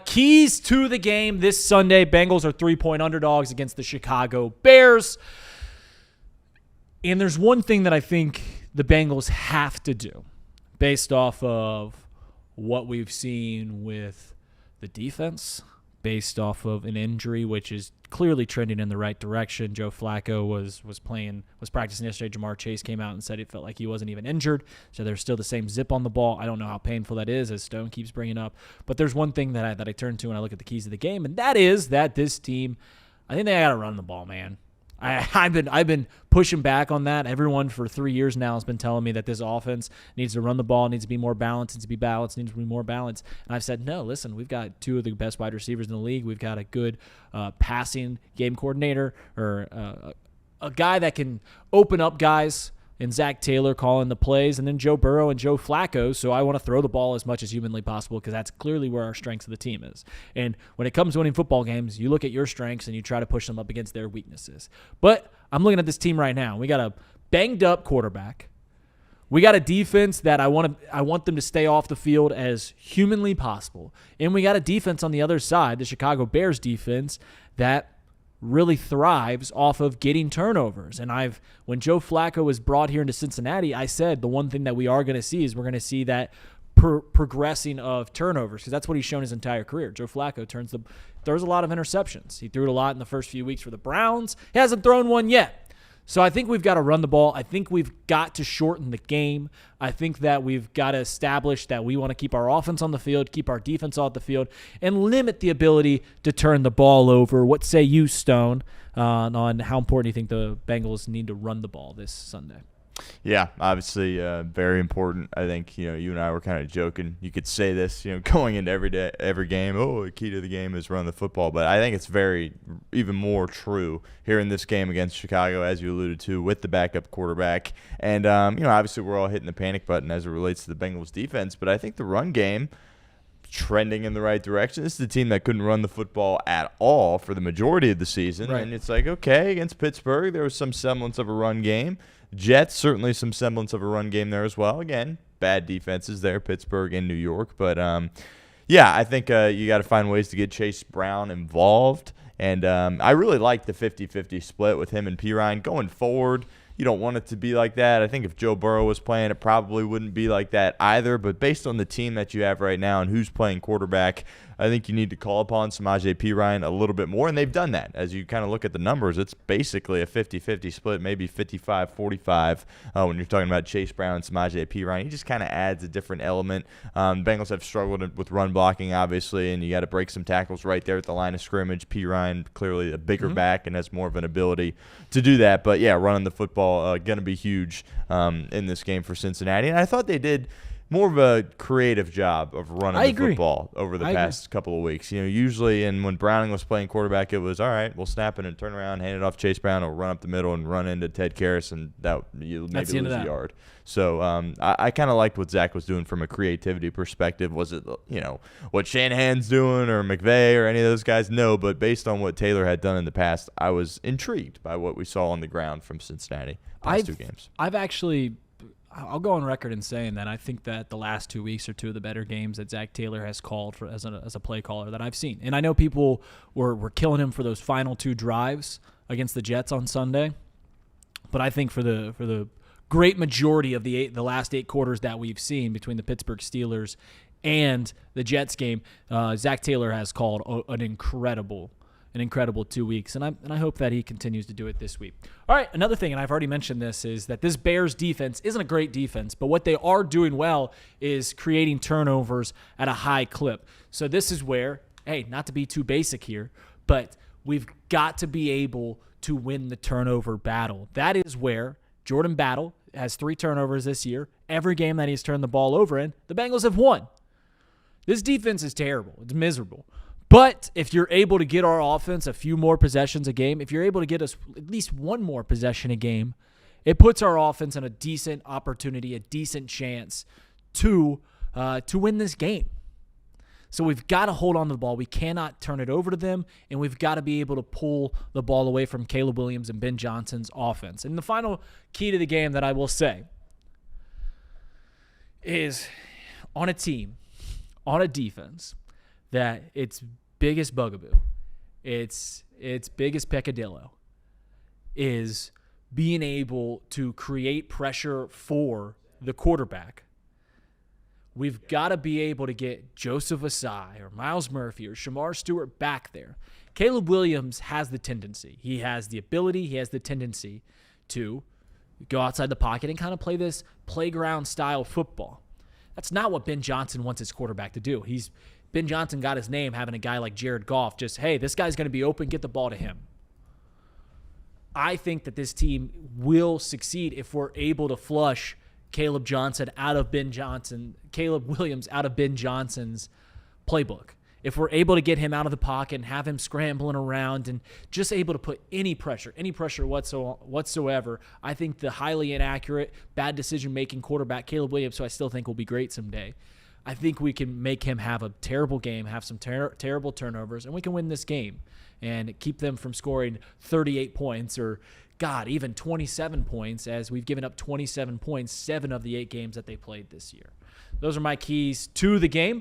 Keys to the game this Sunday. Bengals are 3-point underdogs against the Chicago Bears. And there's one thing that I think the Bengals have to do based off of what we've seen with the defense, based off of an injury, which is clearly trending in the right direction. Joe Flacco was practicing yesterday. Jamar Chase came out and said it felt like he wasn't even injured. So there's still the same zip on the ball. I don't know how painful that is, as Stone keeps bringing up. But there's one thing that I turn to when I look at the keys of the game, and that is that this team, I think they got to run the ball, man. I've been pushing back on that. Everyone for 3 years now has been telling me that this offense needs to run the ball, needs to be more balanced, needs to be more balanced. And I've said, no, listen, we've got two of the best wide receivers in the league. We've got a good passing game coordinator, or a guy that can open up guys, and Zach Taylor calling the plays, and then Joe Burrow and Joe Flacco. So I want to throw the ball as much as humanly possible, because that's clearly where our strengths of the team is. And when it comes to winning football games, you look at your strengths and you try to push them up against their weaknesses. But I'm looking at this team right now. We got a banged up quarterback. We got a defense that I want them to stay off the field as humanly possible. And we got a defense on the other side, the Chicago Bears defense, that really thrives off of getting turnovers. And when Joe Flacco was brought here into Cincinnati, I said the one thing that we are going to see is we're going to see that progressing of turnovers, because that's what he's shown his entire career. Joe Flacco throws a lot of interceptions. He threw it a lot in the first few weeks for the Browns. He hasn't thrown one yet. So I think we've got to run the ball. I think we've got to shorten the game. I think that we've got to establish that we want to keep our offense on the field, keep our defense off the field, and limit the ability to turn the ball over. What say you, Stone, on how important you think the Bengals need to run the ball this Sunday? Yeah, obviously very important. I think, you and I were kind of joking. You could say this, going into every game, the key to the game is run the football. But I think it's even more true here in this game against Chicago, as you alluded to, with the backup quarterback. And, obviously we're all hitting the panic button as it relates to the Bengals defense. But I think the run game trending in the right direction. This is the team that couldn't run the football at all for the majority of the season. Right. And it's like, okay, against Pittsburgh, there was some semblance of a run game. Jets, certainly some semblance of a run game there as well. Again, bad defenses there, Pittsburgh and New York. But, I think you got to find ways to get Chase Brown involved. And I really like the 50-50 split with him and Pirine going forward. You don't want it to be like that. I think if Joe Burrow was playing, it probably wouldn't be like that either. But based on the team that you have right now and who's playing quarterback, I think you need to call upon Samaje Perine a little bit more, and they've done that. As you kind of look at the numbers, it's basically a 50-50 split, maybe 55-45 when you're talking about Chase Brown and Samaje Perine. He just kind of adds a different element. Bengals have struggled with run blocking, obviously, and you got to break some tackles right there at the line of scrimmage. Perine, clearly a bigger back and has more of an ability to do that. But, yeah, running the football going to be huge in this game for Cincinnati. And I thought they did more of a creative job of running the football over the past couple of weeks. Usually, and when Browning was playing quarterback, it was, all right, we'll snap it and turn around, hand it off Chase Brown, or run up the middle and run into Ted Karras, and you maybe lose a yard. So I kind of liked what Zach was doing from a creativity perspective. Was it, what Shanahan's doing or McVay or any of those guys? No, but based on what Taylor had done in the past, I was intrigued by what we saw on the ground from Cincinnati past two games. I'll go on record in saying that I think that the last 2 weeks are two of the better games that Zach Taylor has called as a play caller that I've seen. And I know people were killing him for those final two drives against the Jets on Sunday, but I think for the great majority of the last 8 quarters that we've seen between the Pittsburgh Steelers and the Jets game, Zach Taylor has called an incredible 2 weeks, and I hope that he continues to do it this week. All right, another thing, and I've already mentioned this, is that this Bears defense isn't a great defense, but what they are doing well is creating turnovers at a high clip. So this is where, hey, not to be too basic here, but we've got to be able to win the turnover battle. That is where Jordan Battle has 3 turnovers this year. Every game that he's turned the ball over in, the Bengals have won. This defense is terrible. It's miserable. But if you're able to get our offense a few more possessions a game, if you're able to get us at least one more possession a game, it puts our offense in a decent opportunity, a decent chance to win this game. So we've got to hold on to the ball. We cannot turn it over to them, and we've got to be able to pull the ball away from Caleb Williams and Ben Johnson's offense. And the final key to the game that I will say is on a team, on a defense, that its biggest bugaboo, its biggest peccadillo, is being able to create pressure for the quarterback. We've got to be able to get Joseph Asai or Miles Murphy or Shamar Stewart back there. Caleb Williams has the tendency. He has the ability. He has the tendency to go outside the pocket and kind of play this playground-style football. That's not what Ben Johnson wants his quarterback to do. Ben Johnson got his name having a guy like Jared Goff just, hey, this guy's going to be open, get the ball to him. I think that this team will succeed if we're able to flush Caleb Williams out of Ben Johnson's playbook. If we're able to get him out of the pocket and have him scrambling around and just able to put any pressure whatsoever, I think the highly inaccurate, bad decision-making quarterback, Caleb Williams, who I still think will be great someday, I think we can make him have a terrible game, have some terrible turnovers, and we can win this game and keep them from scoring 38 points or, God, even 27 points, as we've given up 27 points 7 of the 8 games that they played this year. Those are my keys to the game.